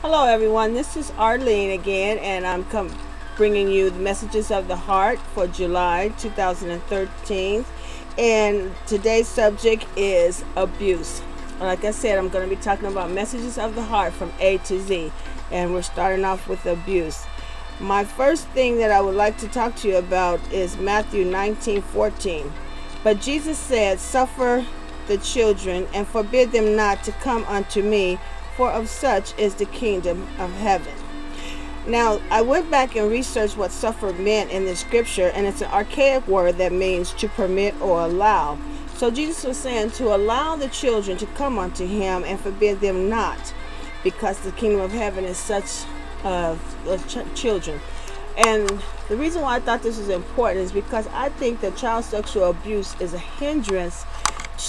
Hello, everyone. This is Arlene again, and I'm bringing you the messages of the heart for July 2013. And today's subject is abuse. Like I said, I'm going to be talking about messages of the heart from A to Z, and we're starting off with abuse. My first thing that I would like to talk to you about is Matthew 19:14. But Jesus said, "Suffer the children and forbid them not to come unto me, for of such is the kingdom of heaven." Now, I went back and researched what suffer meant in the scripture, and it's an archaic word that means to permit or allow. So Jesus was saying to allow the children to come unto him and forbid them not, because the kingdom of heaven is such children. And the reason why I thought this was important is because I think that child sexual abuse is a hindrance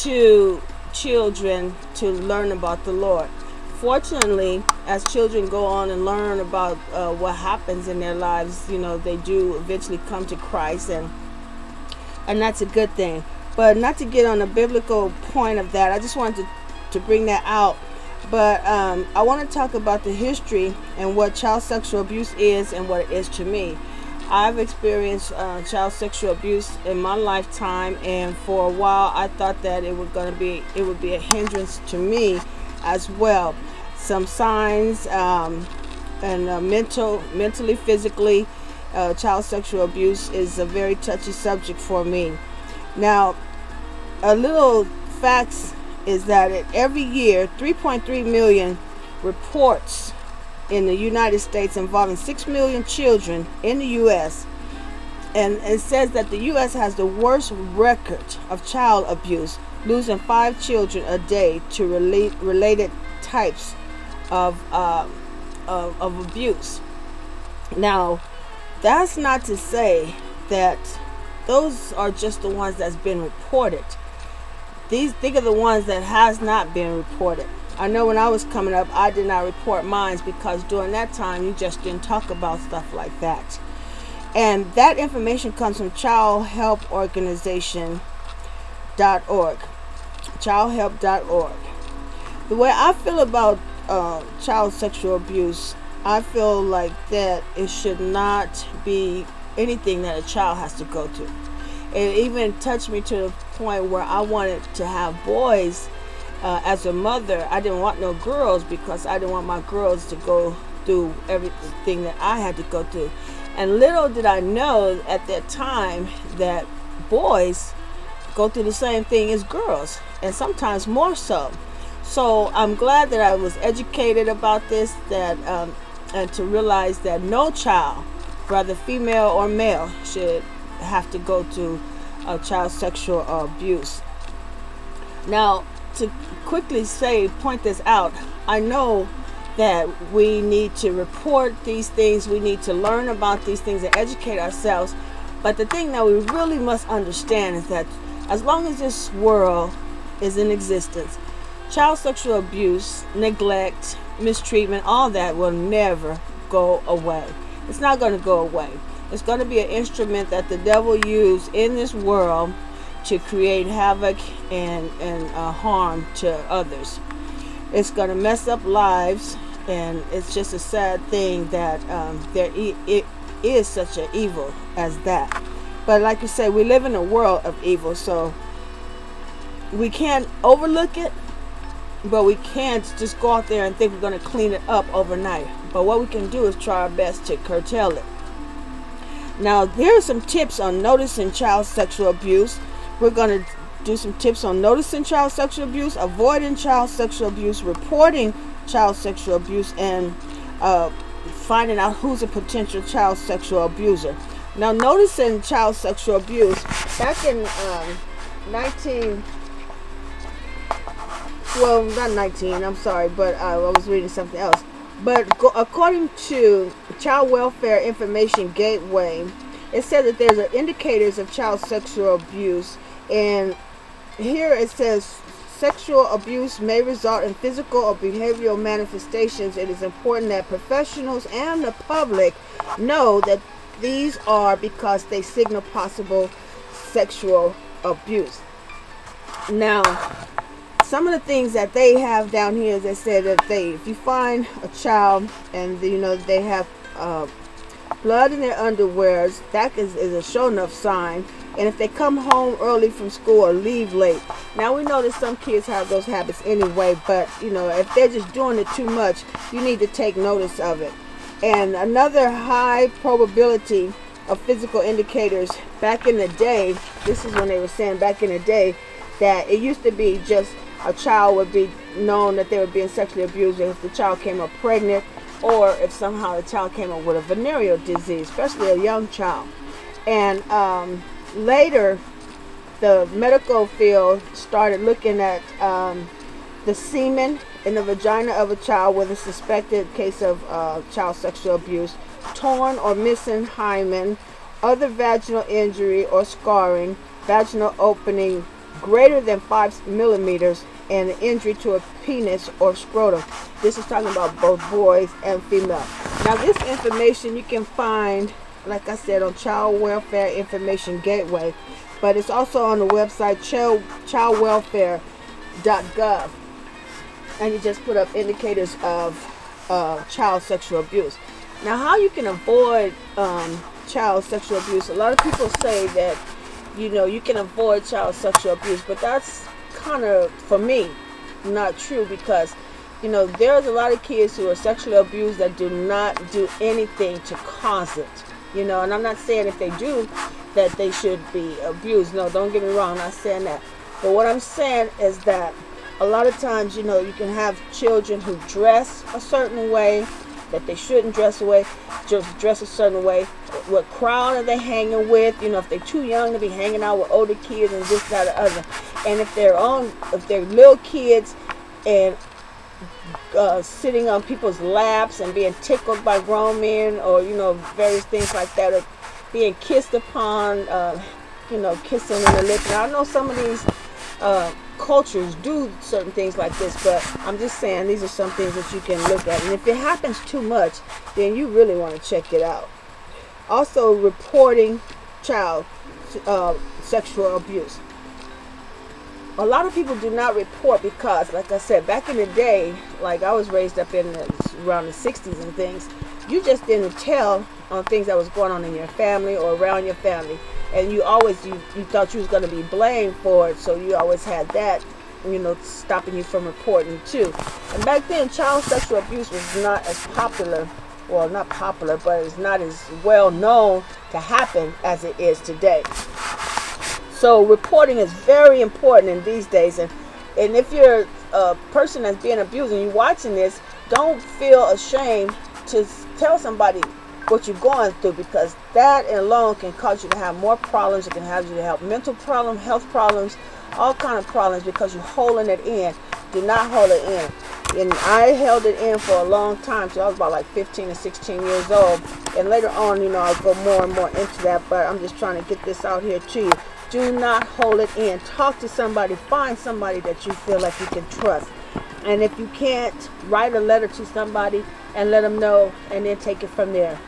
to children to learn about the Lord. Fortunately, as children go on and learn about what happens in their lives, they do eventually come to Christ, and that's a good thing. But not to get on a biblical point of that, I just wanted to bring that out. But I want to talk about the history and what child sexual abuse is and what it is to me. I've experienced child sexual abuse in my lifetime, and for a while I thought that it would be a hindrance to me as well. Some signs and mentally, physically, child sexual abuse is a very touchy subject for me. Now, a little facts is that every year 3.3 million reports in the United States involving 6 million children in the U.S. And it says that the U.S. has the worst record of child abuse, losing 5 children a day to related types of abuse. Now, that's not to say that those are just the ones that's been reported. Think of the ones that has not been reported. I know when I was coming up, I did not report mine because during that time you just didn't talk about stuff like that. And that information comes from childhelporganization.org. childhelp.org. The way I feel about child sexual abuse, I feel like that it should not be anything that a child has to go to. It even touched me to the point where I wanted to have boys. As a mother, I didn't want no girls because I didn't want my girls to go through everything that I had to go through. And little did I know at that time that boys go through the same thing as girls, and sometimes more so. So I'm glad that I was educated about this, and to realize that no child, whether female or male, should have to go to child sexual abuse. Now, to quickly point this out, I know that we need to report these things, we need to learn about these things and educate ourselves. But the thing that we really must understand is that as long as this world is in existence, child sexual abuse, neglect, mistreatment, all that will never go away. It's not going to go away. It's going to be an instrument that the devil used in this world to create havoc and harm to others. It's going to mess up lives, and it's just a sad thing that it is such an evil as that. But like you say, we live in a world of evil, so we can't overlook it, but we can't just go out there and think we're going to clean it up overnight. But what we can do is try our best to curtail it. Now, here are some tips on noticing child sexual abuse. We're going to do some tips on noticing child sexual abuse, avoiding child sexual abuse, reporting child sexual abuse, and finding out who's a potential child sexual abuser. Now, noticing child sexual abuse, back in I was reading something else. But according to Child Welfare Information Gateway, it said that there's indicators of child sexual abuse. And here it says sexual abuse may result in physical or behavioral manifestations. It is important that professionals and the public know that these are because they signal possible sexual abuse. Now, some of the things that they have down here, they said that if you find a child and they have blood in their underwears, that is a sure enough sign. And if they come home early from school or leave late, now we know that some kids have those habits anyway, but if they're just doing it too much, you need to take notice of it. And another high probability of physical indicators back in the day, this is when they were saying back in the day that it used to be just a child would be known that they were being sexually abused if the child came up pregnant, or if somehow the child came up with a venereal disease, especially a young child. And later, the medical field started looking at the semen in the vagina of a child with a suspected case of child sexual abuse, torn or missing hymen, other vaginal injury or scarring, vaginal opening greater than 5 millimeters, and an injury to a penis or scrotum. This is talking about both boys and female. Now, this information you can find, like I said, on Child Welfare Information Gateway, but it's also on the website childwelfare.gov, and you just put up indicators of child sexual abuse. Now, how you can avoid child sexual abuse? A lot of people say that you can avoid child sexual abuse, but that's kind of, for me, not true, because there's a lot of kids who are sexually abused that do not do anything to cause it. And I'm not saying if they do that they should be abused. No, don't get me wrong, I'm not saying that. But what I'm saying is that a lot of times, you can have children who dress a certain way that they shouldn't dress a certain way. What crowd are they hanging with? If they're too young to be hanging out with older kids and this, that, or other. And if they're little kids and sitting on people's laps and being tickled by grown men, or various things like that, or being kissed upon, kissing in the lips. Now, I know some of these cultures do certain things like this, but I'm just saying these are some things that you can look at. And if it happens too much, then you really want to check it out. Also, reporting child sexual abuse. A lot of people do not report because, like I said, back in the day, like I was raised up in around the 60s and things, you just didn't tell on things that was going on in your family or around your family. And you thought you was going to be blamed for it, so you always had that, stopping you from reporting too. And back then, child sexual abuse was not as popular, well, not popular, but it's not as well known to happen as it is today. So reporting is very important in these days. And if you're a person that's being abused and you're watching this, don't feel ashamed to tell somebody what you're going through, because that alone can cause you to have more problems. It can have you to have mental problems, health problems, all kind of problems, because you're holding it in. Do not hold it in. And I held it in for a long time, so I was about like 15 or 16 years old. And later on, I'll go more and more into that, but I'm just trying to get this out here to you. Do not hold it in. Talk to somebody. Find somebody that you feel like you can trust. And if you can't, write a letter to somebody and let them know, and then take it from there.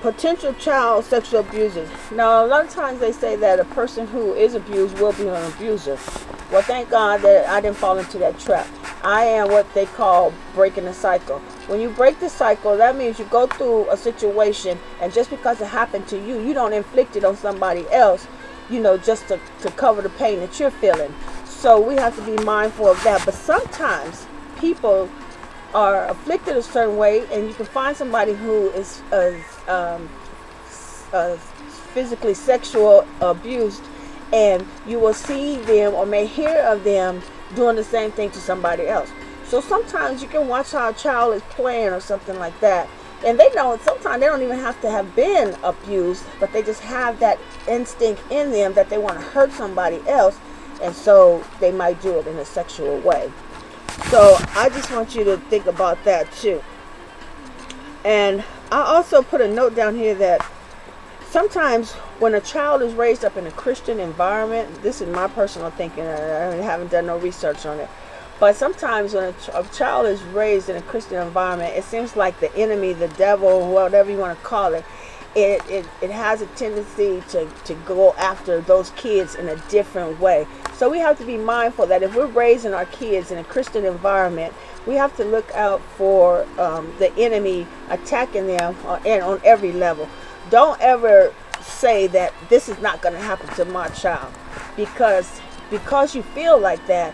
Potential child sexual abusers. Now, a lot of times they say that a person who is abused will be an abuser. Well, thank God that I didn't fall into that trap. I am what they call breaking the cycle. When you break the cycle, that means you go through a situation, and just because it happened to you, you don't inflict it on somebody else, just to cover the pain that you're feeling. So we have to be mindful of that. But sometimes people are afflicted a certain way, and you can find somebody who is physically sexual abused, and you will see them or may hear of them doing the same thing to somebody else. So sometimes you can watch how a child is playing or something like that, and sometimes they don't even have to have been abused, but they just have that instinct in them that they want to hurt somebody else, and so they might do it in a sexual way. So I just want you to think about that too. And I also put a note down here that sometimes when a child is raised up in a Christian environment, this is my personal thinking, I haven't done no research on it, but sometimes when a child is raised in a Christian environment, it seems like the enemy, the devil, whatever you want to call it, it has a tendency to go after those kids in a different way. So we have to be mindful that if we're raising our kids in a Christian environment, we have to look out for the enemy attacking them and on every level. Don't ever say that this is not going to happen to my child, because you feel like that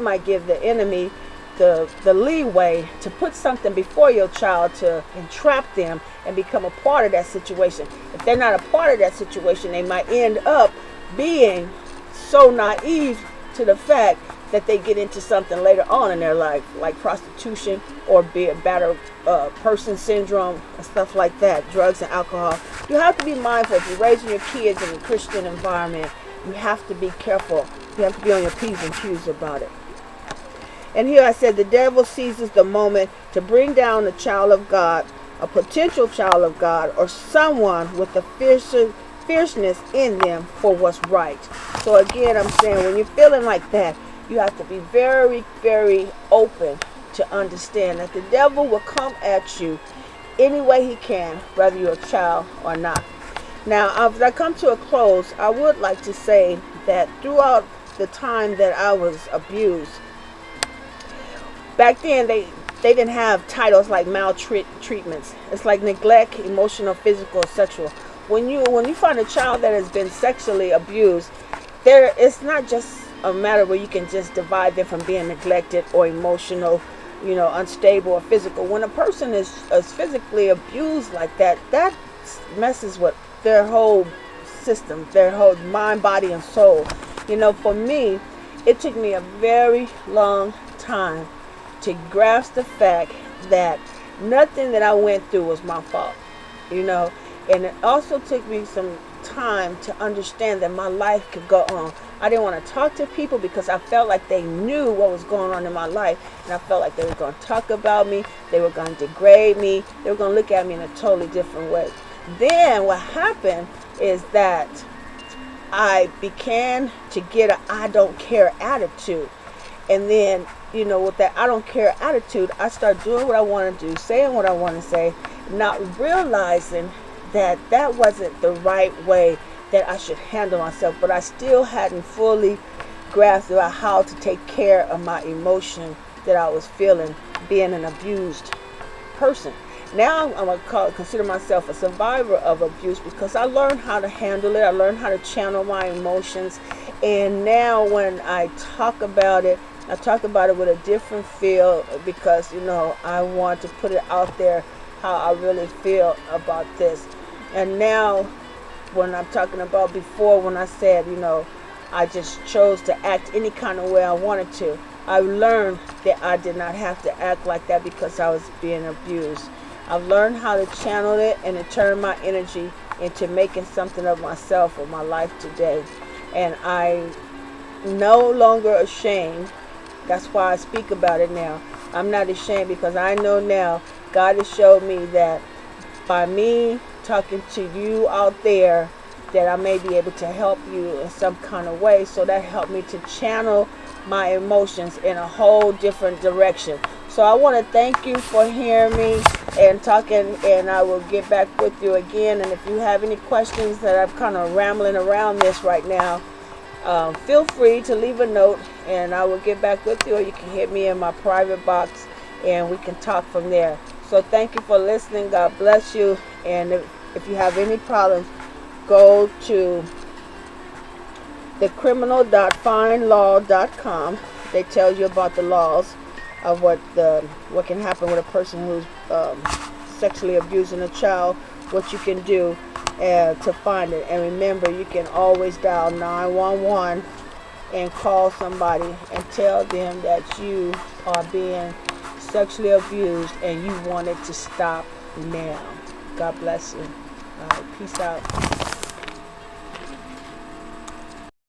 might give the enemy the leeway to put something before your child to entrap them and become a part of that situation. If they're not a part of that situation, they might end up being so naive to the fact that they get into something later on in their life, like prostitution or be a battered person syndrome and stuff like that, drugs and alcohol. You have to be mindful. If you're raising your kids in a Christian environment, you have to be careful. You have to be on your P's and Q's about it. And here I said, the devil seizes the moment to bring down a child of God, a potential child of God, or someone with a fierceness in them for what's right. So again, I'm saying, when you're feeling like that, you have to be very, very open to understand that the devil will come at you any way he can, whether you're a child or not. Now, as I come to a close, I would like to say that throughout the time that I was abused, back then they didn't have titles like maltreatments. It's like neglect, emotional, physical, sexual. When you find a child that has been sexually abused, it's not just a matter where you can just divide them from being neglected or emotional, unstable or physical. When a person is physically abused like that, that messes with their whole system, their whole mind, body, and soul. For me, it took me a very long time to grasp the fact that nothing that I went through was my fault, and it also took me some time to understand that my life could go on. I didn't want to talk to people because I felt like they knew what was going on in my life, and I felt like they were going to talk about me, they were going to degrade me, they were going to look at me in a totally different way. Then what happened is that I began to get an I don't care attitude. And then, with that I don't care attitude, I started doing what I want to do, saying what I want to say, not realizing that that wasn't the right way that I should handle myself. But I still hadn't fully grasped about how to take care of my emotion that I was feeling being an abused person. Now I'm going to consider myself a survivor of abuse because I learned how to handle it. I learned how to channel my emotions. And now when I talk about it, I talk about it with a different feel because, I want to put it out there how I really feel about this. And now when I'm talking about before, when I said, I just chose to act any kind of way I wanted to, I learned that I did not have to act like that because I was being abused. I've learned how to channel it and to turn my energy into making something of myself or my life today. And I'm no longer ashamed. That's why I speak about it now. I'm not ashamed because I know now God has showed me that by me talking to you out there, that I may be able to help you in some kind of way. So that helped me to channel my emotions in a whole different direction. So I want to thank you for hearing me and talking, and I will get back with you again. And if you have any questions that I'm kind of rambling around this right now, feel free to leave a note and I will get back with you, or you can hit me in my private box and we can talk from there. So thank you for listening. God bless you. And if you have any problems, go to thecriminal.findlaw.com. They tell you about the laws of what can happen with a person who's sexually abusing a child, what you can do to find it. And remember, you can always dial 911 and call somebody and tell them that you are being sexually abused and you want it to stop now. God bless you. All right, peace out.